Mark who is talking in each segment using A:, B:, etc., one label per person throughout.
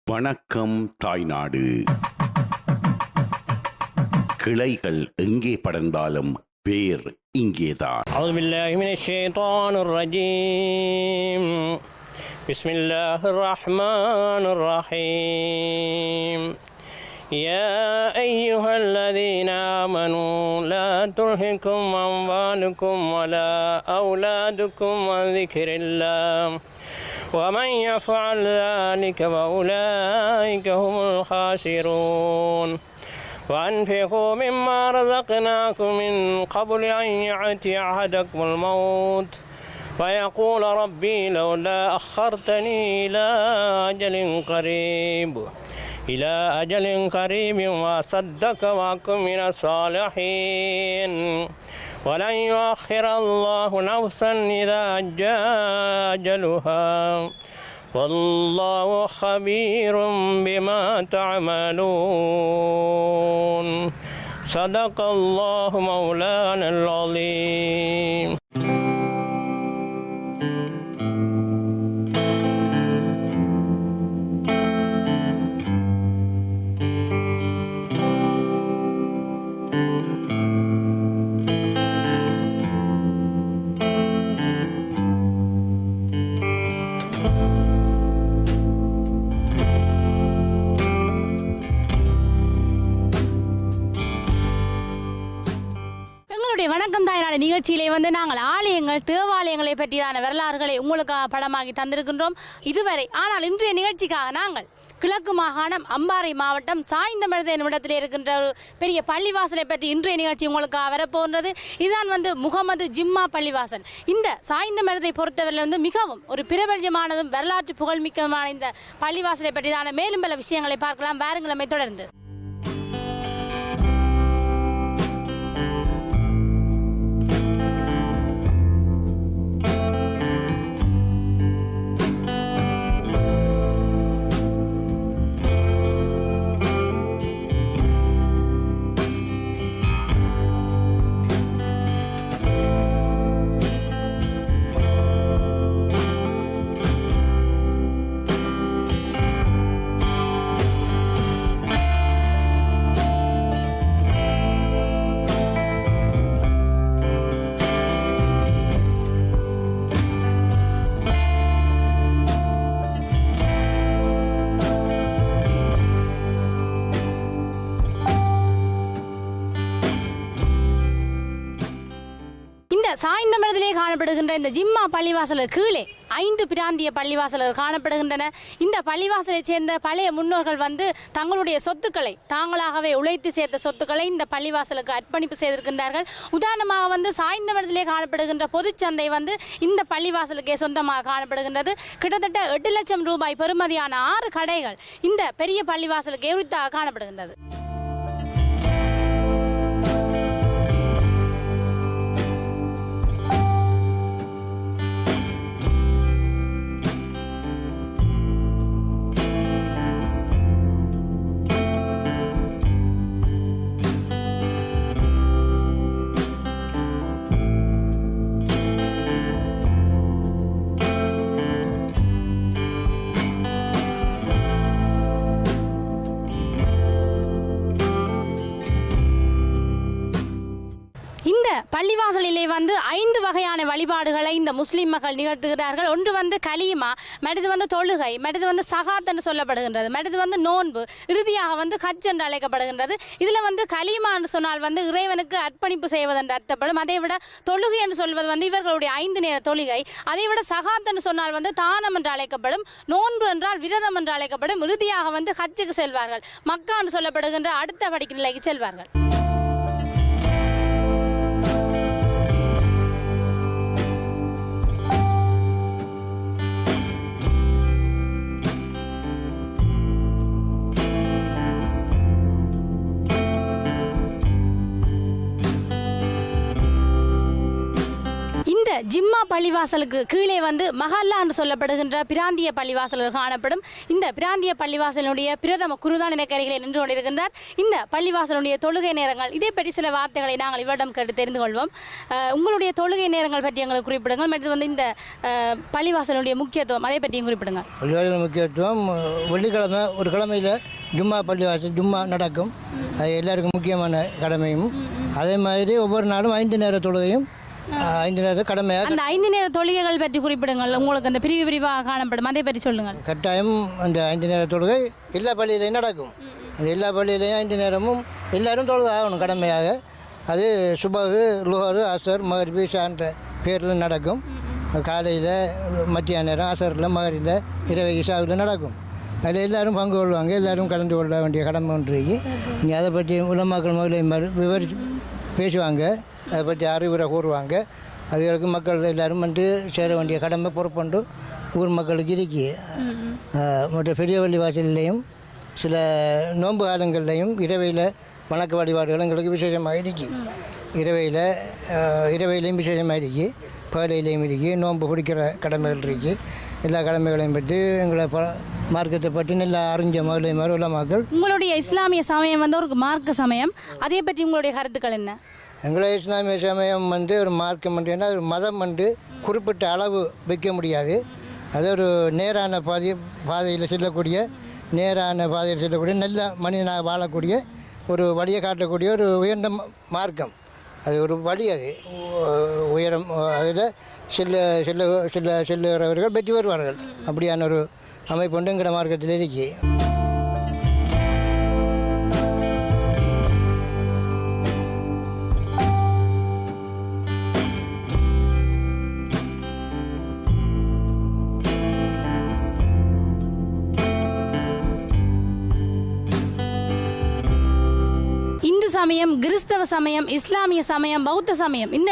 A: வணக்கம் தாய்நாடு. கிளைகள் எங்கே படர்ந்தாலும் வேர் இங்கேதான்.
B: பிஸ்மில்லாஹிர் ரஹ்மானிர் ரஹீம். يا أيها الذين آمنوا لا تلهكم أموالكم ولا أولادكم عن ذكر الله ومن يفعل ذلك فأولئك هم الخاسرون وأنفقوا مما رزقناكم من قبل أن يأتي أحدكم الموت فيقول ربي لولا أخرتني إلى أجل قريب وأصدق وأكن من الصالحين ولن يؤخر الله نفسا إذا جاء أجلها والله خبير بما تعملون. صدق الله مولانا العظيم.
C: வணக்கம் தாய்நாடு நிகழ்ச்சியிலே நாங்கள் ஆலயங்கள் தேவாலயங்களை பற்றியான வரலாறுகளை உங்களுக்காக படமாகி தந்திருக்கின்றோம் இதுவரை. ஆனால் இன்றைய நிகழ்ச்சிக்காக நாங்கள் கிழக்கு மாகாணம் அம்பாறை மாவட்டம் சாய்ந்தமருது என்னும் இடத்தில் இருக்கின்ற ஒரு பெரிய பள்ளிவாசலை பற்றி இன்றைய நிகழ்ச்சி உங்களுக்காக வரப்போன்றது. இதுதான் முகமது ஜிம்மா பள்ளிவாசல். இந்த சாய்ந்தமருதை பொறுத்தவரையில் மிகவும் ஒரு பிரபல்யமானதும் வரலாற்று புகழ்மிக்கமான இந்த பள்ளிவாசலை பற்றியான மேலும் பல விஷயங்களை பார்க்கலாம். வாருங்களமை தொடர்ந்து. சாய்ந்தமருதிலே காணப்படுகின்ற இந்த ஜிம்மா பள்ளிவாசலுக்கு கீழே 5 பிராந்திய பள்ளிவாசல்கள் காணப்படுகின்றன. இந்த பள்ளிவாசலை சேர்ந்த பழைய முன்னோர்கள் தங்களுடைய சொத்துக்களை தாங்களாகவே உழைத்து சேர்த்த சொத்துக்களை இந்த பள்ளிவாசலுக்கு அர்ப்பணிப்பு செய்திருக்கின்றார்கள். உதாரணமாக சாய்ந்தமருதிலே காணப்படுகின்ற பொதுச்சந்தை இந்த பள்ளிவாசலுக்கே சொந்தமாக காணப்படுகின்றது. கிட்டத்தட்ட 8 லட்சம் ரூபாய் பெறுமதியான 6 கடைகள் இந்த பெரிய பள்ளிவாசலுக்கு உரித்தாக காணப்படுகின்றது. பள்ளிவாசலிலே 5 வகையான வழிபாடுகளை இந்த முஸ்லிம் மக்கள் நிகழ்த்துகிறார்கள். ஒன்று கலீமா, மற்றது தொழுகை, மற்றது சகாத் என்று சொல்லப்படுகின்றது, மற்றது நோன்பு, இறுதியாக ஹஜ் என்று அழைக்கப்படுகின்றது. இதில் கலீமா என்று சொன்னால் இறைவனுக்கு அர்ப்பணிப்பு செய்வதென்று அர்த்தப்படும். அதை விட தொழுகை என்று சொல்வது இவர்களுடைய 5 நேர தொழுகை. அதை விட சகாத் என்று சொன்னால் தானம் என்று அழைக்கப்படும். நோன்பு என்றால் விரதம் என்று அழைக்கப்படும். இறுதியாக ஹஜ்ஜுக்கு செல்வார்கள். மக்கா என்று சொல்லப்படுகின்ற அடுத்த படிக்கு நிலைக்கு செல்வார்கள். இந்த ஜிம்மா பள்ளிவாசலுக்கு கீழே வந்து மஹல்லா என்று சொல்லப்படுகின்ற பிராந்திய பள்ளிவாசல்கள் காணப்படும். இந்த பிராந்திய பள்ளிவாசலுடைய பிரதம குருதான் இனக்கரைகளை நின்று கொண்டிருக்கின்றார். இந்த பள்ளிவாசலுடைய தொழுகை நேரங்கள் இதை பற்றி சில வார்த்தைகளை நாங்கள் இவரிடம் கேட்டு தெரிந்து கொள்வோம். உங்களுடைய தொழுகை நேரங்கள் பற்றி எங்களுக்கு குறிப்பிடுங்கள். மற்றும் வந்து இந்த பள்ளிவாசலுடைய முக்கியத்துவம் அதை பற்றியும் குறிப்பிடுங்க.
D: பள்ளிவாசல் முக்கியத்துவம் வெள்ளிக்கிழமை ஒரு கிழமையில் ஜும்மா பள்ளிவாசல் ஜும்மா நடக்கும். அது எல்லாருக்கும் முக்கியமான கடமையும். அதே மாதிரி ஒவ்வொரு நாளும் 5 நேர தொழுகையும் 5 நேர கடமையாக.
C: அந்த 5 நேர தொழுகைகள் பற்றி குறிப்பிடுங்கள். உங்களுக்கு அந்த பிரிவாக காணப்படும் அதை பற்றி சொல்லுங்கள்.
D: கட்டாயம் அந்த 5 நேர தொழுகை எல்லா பள்ளியிலையும் நடக்கும். அந்த எல்லா பள்ளியிலையும் 5 நேரமும் எல்லாரும் தொழுகை ஆகணும் கடமையாக. அது சுபகு லுஹரு அசர் மகரிபி ஷான்ற பேரில் நடக்கும். காலையில் மத்தியான நேரம் அசரில் மகரில் இரவு இஷாவில் நடக்கும். அதில் எல்லோரும் பங்கு கொள்வாங்க. எல்லோரும் கலந்து கொள்ள வேண்டிய கடமை ஒன்று. நீங்கள் அதை பற்றி உலமாக்கள் முதலில் விவரித்து பேசுவாங்க. அதை பற்றி அறிவுரை கூறுவாங்க. அதுகளுக்கு மக்கள் எல்லோரும் வந்து சேர வேண்டிய கடமை பொறுப்புண்டு ஊர் மக்களுக்கு இருக்கு. மற்ற பெரிய பள்ளிவாசல்லையும் சில நோன்பு காலங்கள்லையும் இரவையில் வணக்க வழிபாடுகள் எங்களுக்கு விசேஷமாக இருக்கு. இரவையிலையும் விசேஷமாக இருக்கு, பகலையிலையும் இருக்கு. நோன்பு பிடிக்கிற கடமைகள் இருக்குது. எல்லா கடமைகளையும் பற்றி எங்களை மார்க்கத்தை பற்றி நல்லா அறிஞ்ச மாதிரி உள்ள மக்கள்.
C: உங்களுடைய இஸ்லாமிய சமயம் வந்து ஒரு மார்க்க சமயம், அதை பற்றி உங்களுடைய கருத்துக்கள் என்ன?
D: எங்களுடைய இஸ்லாமிய சமயம் வந்து ஒரு மார்க்கம் என்றுன்னா ஒரு மதம் வந்து குறிப்பிட்ட அளவு வைக்க முடியாது. அது ஒரு நேரான பாதையில் செல்லக்கூடிய நல்ல மனிதனாக வாழக்கூடிய ஒரு வழியை காட்டக்கூடிய ஒரு உயர்ந்த மார்க்கம். அது ஒரு வழி. அது உயரம். அதில் செல்லுகிறவர்கள் வெற்றி வருவார்கள். அப்படியான ஒரு அமைப்பு உண்டு என்கிற மார்க்கத்தில் இருக்கு.
C: இந்து சமயம், கிறிஸ்தவ சமயம், இஸ்லாமிய சமயம், பௌத்த சமயம், இந்த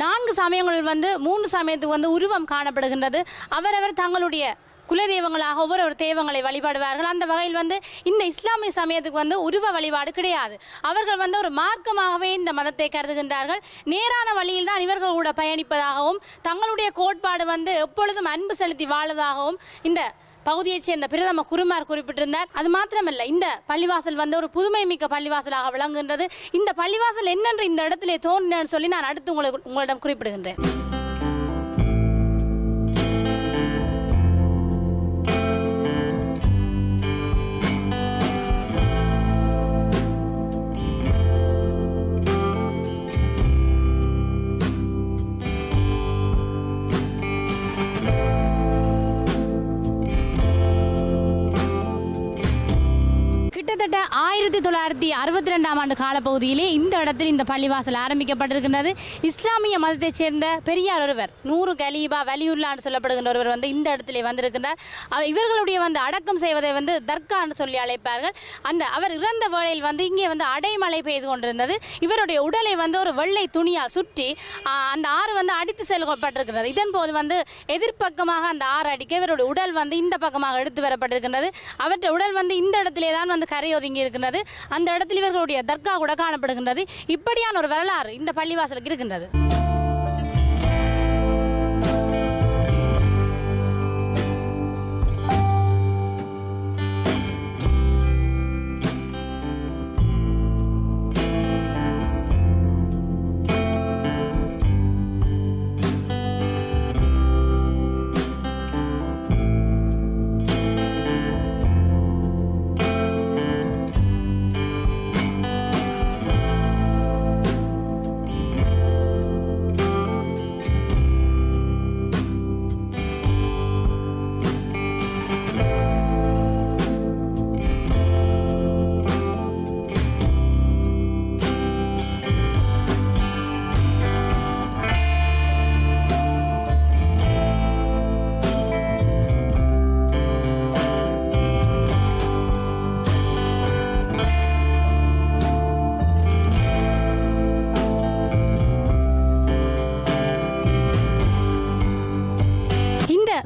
C: 4 சமயங்களில் வந்து 3 சமயத்துக்கு வந்து உருவம் காணப்படுகின்றது. அவரவர் தங்களுடைய குலதெய்வங்களாக ஒவ்வொரு தெய்வங்களை வழிபாடுவார்கள். அந்த வகையில் வந்து இந்த இஸ்லாமிய சமயத்துக்கு வந்து உருவ வழிபாடு கிடையாது. அவர்கள் வந்து ஒரு மார்க்கமாகவே இந்த மதத்தை கருதுகின்றார்கள். நேரான வழியில் தான் இவர்கள் கூட பயணிப்பதாகவும் தங்களுடைய கோட்பாடு வந்து எப்பொழுதும் அன்பு செலுத்தி வாழ்வதாகவும் இந்த பகுதியைச் சேர்ந்த பிரதம குருமார் குறிப்பிட்டிருந்தார். அது மாத்திரமல்ல, இந்த பள்ளிவாசல் வந்து ஒரு புதுமை மிக்க பள்ளிவாசலாக விளங்குகின்றது. இந்த பள்ளிவாசல் என்னென்று இந்த இடத்திலே தோன்றினு சொல்லி நான் அடுத்து உங்களிடம் குறிப்பிடுகின்றேன். கிட்டத்தட்ட 1962ஆம் ஆண்டு காலப்பகுதியிலே இந்த இடத்தில் இந்த பள்ளிவாசல் ஆரம்பிக்கப்பட்டிருக்கின்றது. இஸ்லாமிய மதத்தைச் சேர்ந்த பெரியார் ஒருவர், 100 கலீபா வலியுல்லான்னு சொல்லப்படுகின்ற ஒருவர் வந்து இந்த இடத்திலே வந்திருக்கின்றார். இவர்களுடைய வந்து அடக்கம் செய்வதை வந்து தர்கான்னு சொல்லி அழைப்பார்கள். அவர் இறந்த வேளையில் வந்து இங்கே வந்து அடைமழை பெய்து கொண்டிருந்தது. இவருடைய உடலை வந்து ஒரு வெள்ளை துணியால் சுற்றி அந்த ஆறு வந்து அடித்து செல்லப்பட்டிருக்கிறது. இதன் போது வந்து எதிர்ப்பக்கமாக அந்த ஆறு அடிக்க இவருடைய உடல் வந்து இந்த பக்கமாக எடுத்து வரப்பட்டிருக்கின்றது. அவருடைய உடல் வந்து இந்த இடத்திலே தான் வந்து கரையொதுங்கி இருக்கின்றது. அந்த இடத்தில் இவர்களுடைய தர்கா கூட காணப்படுகின்றது. இப்படியான ஒரு வரலாறு இந்த பள்ளிவாசலுக்கு இருக்கின்றது.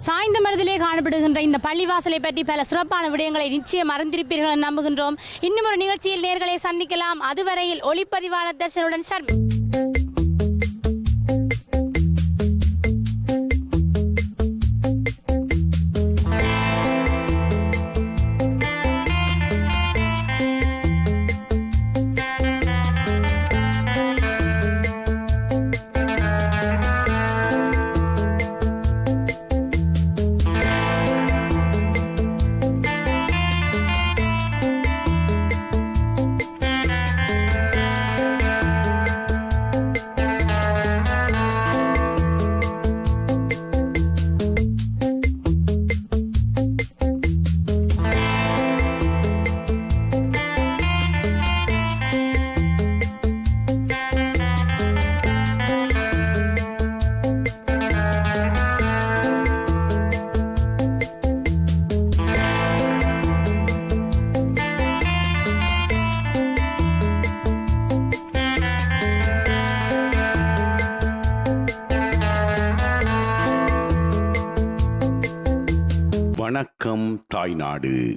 C: சாய்ந்தமருதிலே காணப்படுகின்ற இந்த பள்ளிவாசலை பற்றி பல சிறப்பான விடயங்களை நிச்சயம் அறிந்திருப்பீர்கள் நம்புகின்றோம். இன்னும் ஒரு நிகழ்ச்சியில் நேர்களை சந்திக்கலாம். அதுவரையில் ஒளிப்பதிவாளர் தர்ஷனுடன் ஷர்மி.
A: வணக்கம் தாய்நாடு.